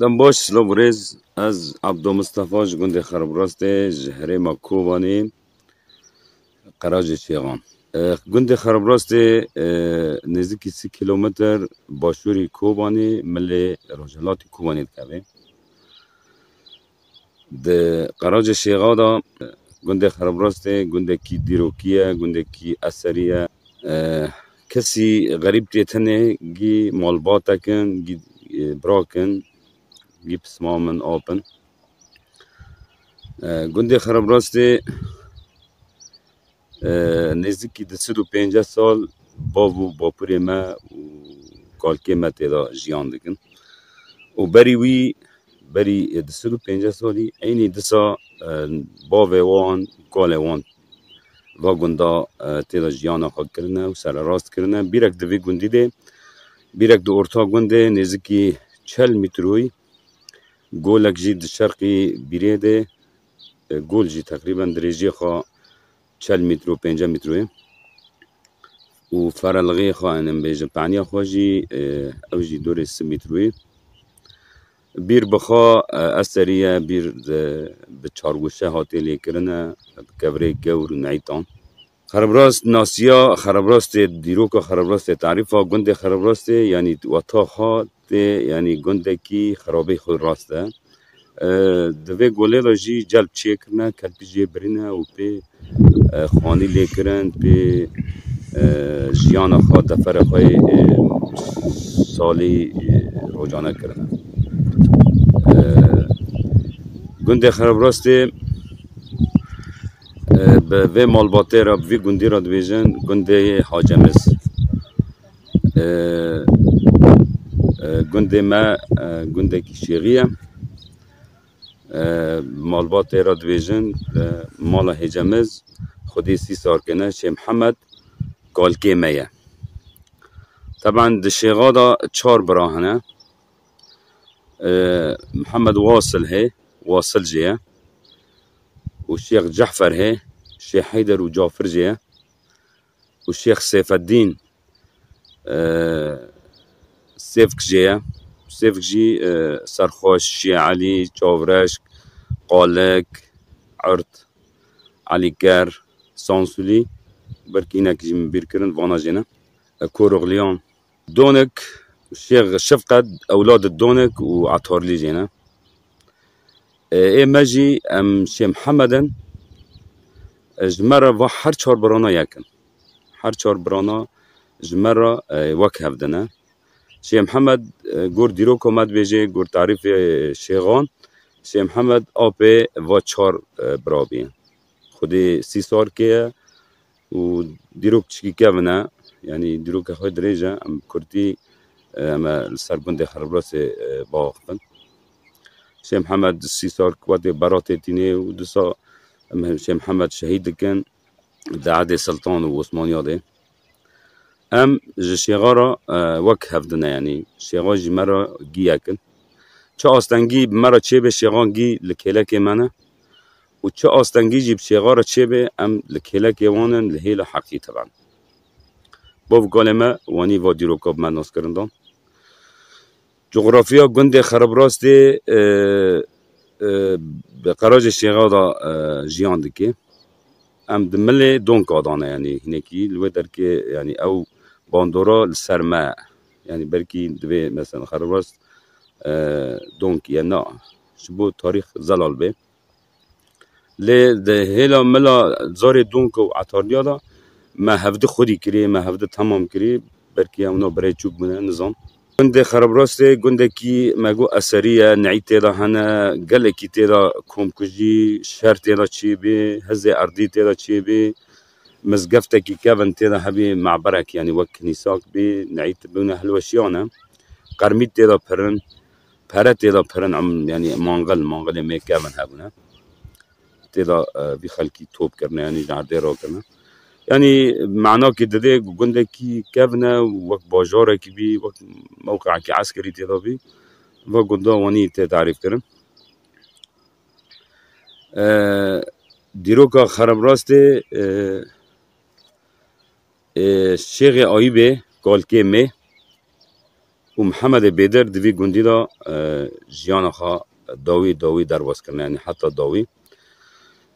دم باش سلو بریز از عبدالمصطفى گنده خراب راست جهره ما کوبانی قراج شیغان گنده خراب راست نزدیکی 30 کیلومتر باشوری کوبانی ملی رجالات کوبانی دکوه ده قراج شیغان دا گنده خراب راست گنده کی دیروکیه گنده کی اثریه کسی غریب تیتنه گی مالباتا کن گی براکن گی پسمامن آپن گنده خراب راست نزدیکی 250 سال باو باپوری ما و کالکی ما تیدا جیان دکن و بری 250 سالی اینی دسا باوی وان کالی وان و گنده تیدا جیان خود کرنه و سر راست کرنه بیرک دوی گندی ده بیرک دو ارتا گنده نزدیکی 40 متروی گولک جی شرقی بیره ده گول جی تقریبا درجه خواه 40 متر و 50 متروه و فرالغی خواه انم بیجم پعنی خواه جی او جی دور 3 متروه بیر بخوا اثریه بیر به چارگوشه هاتی لیکرنه کبره گور و نعیتان خرابراست ناسیا خرابراست دیروکا خرابراست تعریفا گنده خرابراست یعنی وطا خواه یعنی گنده کی خرابه خود راسته دوی گوله دا جی جلب چه کرنه کلپی جی برینه و پی خانی لیکرن پی جیان خواه دفر خواه سالی روجانه کرنه گنده خراب راسته به وی مالباته را وی گندی را دویجن گنده حاجمز گنده ما گنده کی شیغیه مالباته را دویجن مالا حجمز خودی 30 سال کنه شه محمد کالکی میه طبعا ده شیغا دا 4 براهنه محمد واصل هي واصل جيه والشيخ جعفر هي الشيخ حيدر وجعفر جيه والشيخ سيف الدين سيفك جيه سيفك جي سرخوش شي علي جاورشك قالك عرت علي كار سانسولي بركينك جي من بيركرن فانا جينا كورغليان دونك الشيخ شفقد اولاد الدونك وعطارلي جينا ماجي ام شي محمدن جمرة و هر 4 برانا یکن هر 4 برانا جمرة وک هفدنه شي محمد گور دیروک آمد بیجه گور تعریف شیغان شي محمد آپه و 4 برابیه خودی 30 سال که و دیروک چکی که بنا یعنی دیروک خود دریجه ام کردی اما سرگنده خربراس باقفن شي محمد 30 سال كواتي براتي تيني ودسا شي محمد شهيد كان دعادي سلطان وعثمانيا دي ام شيغارا وك هفدنا يعني شيغا جي مرا جياكن چه آستنگی مرا چه به شیغان گی لکلک منه و چه آستنگی جیب شیغارا چه به ام لکلک وانن لحیل حقی طبعا باو گالمه وانی و دیروکاب من ناس کرندان جغرافیا گنده خراب راسته به قراج شیغا دا جیان دکی ام دمله دونک آدانه یعنی هنکی لوی در که یعنی او باندورا سرما یعنی برکی دوی مثلا خراب راست دونک یا نه شبو تاریخ زلال به لی ده هلا ملا زار دونک و عطارلیا دا ما هفده خودی کری ما هفده تمام کری برکی اونا برای چوک بونه نظام گنده خراب راسته گنده کی مگو اثریه نعی تیدا هنه گله کی تیدا کمکجی شهر تیدا چی بی هزه اردی تیدا چی بی مزگفته کی کون تیدا هبی معبرک یعنی وک نیساک بی نعی تبونه هلوشیانه قرمید تیدا پرن پره تیدا پرن یعنی مانگل می کون هبونه تیدا بی خلکی توب کرنه یعنی جارده را کرنه يعني معناه كده ده جنده كي كافنا وقت باجارة كي بي وقت موقع كي عسكري تدا بي وجنده واني تعرف كرن ديروكا خراب راسته الشيخ آيبه قال كي مي و محمد بیدر دوی گندی دا جیان خوا داوی درواز کرنه، یعنی حتی داوی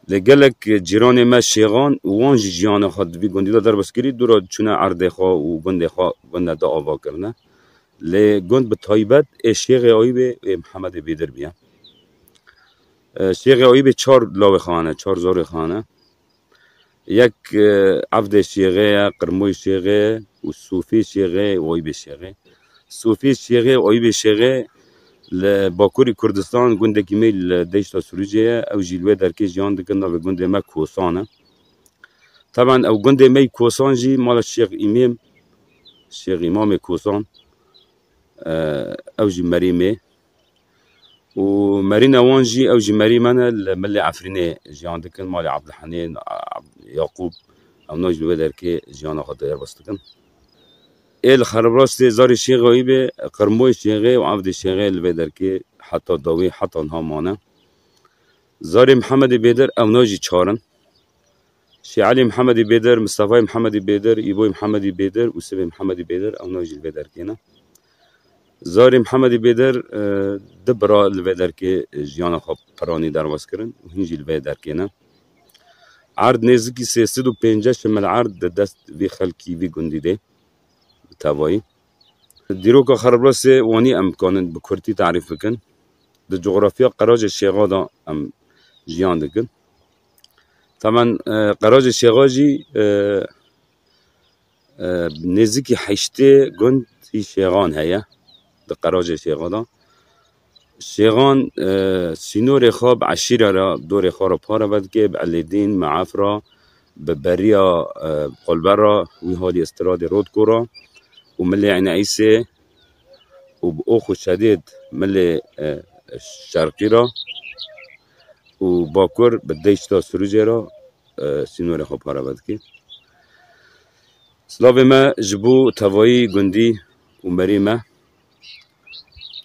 لگلک جیران ما شیغان وان جیان خوا دوی گندی دا درواز کری دورا چونه عرض خوا و گند دا آوا کرنه لی گند به تایبت شیغ آیی به محمد بیدر بیا. شیغ آیی به 4 لاو خانه، 4 زور خانه، یک عبد شیغه، قرموی شیغه و صوفی شیغه و آیی به شیغه. صوفی شیغه و آیی به شیغه لباکوری کردستان گنده که میل دیشتا سروجه او جیلوه درکی جیان دکن و گنده ما کوسانه. طبعا او گنده می کوسان جی مال شیخ امام کوسان او جی مریمه و مرین اوان جی او جی مریمانه المل عفرینه جیان دکن مال عبدالحنین یعقوب او نو جیلوه درکی جیان خاطر بستکن. ایل خربراست زار شیخ آیی به قرموی شیخه و عبد شیخه لوه درکی حتی داوی حتی انها مانه. زار محمد بیدر او ناجی 4 شی علی محمد بیدر، مصطفی محمد بیدر، ایبوی محمد بیدر و سبی محمد بیدر او ناجی لوه درکینه. زار محمد بیدر دبرا لوه درکی جیان خواب پرانی درواز کرن و هنجی لوه درکینه. عرض نزدیکی 350 شمل عرض دست وی خلکی وی گندی ده تابایی. دیروکا خربراس وانی امکانن بکرتی تعریف بکن. د جغرافیا قراج شیغا دا ام جیان دکن. طبعا قراج شیغا جی نزدیکی 8 گند شیغان هیا د قراج شیغا دا. شیغان سینور خواب عشیره را دور خواه را پاره بد که به علیدین معاف را به بریا قلبه را وی حالی استراد رود کورا و ملی عین عیسه و بأخو شدید ملی شرقی را و باکر به دیشتا سروجه را سینور خواب پاره بد که سلاو ما جبو توایی گندی و مریمه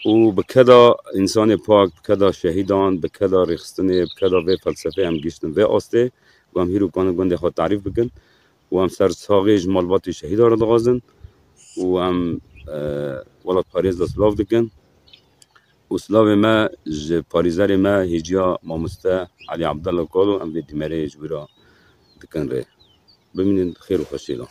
و بکدا انسان پاک، بکدا شهیدان، بکدا ریخستنه، بکدا و فلسفه هم گشتن و آسته و هم هیرو کانه گنده خود تعریف بکن و هم سر ساقه جمالبات شهیدان را دغازن و هم ولاد پاریز دا سلاو دکن و سلاو ما پاریزر ما هیجیا مامسته علی عبدالله کالو هم به دیمره جوی را دکن ره. ببینید خیر و خوشیلا.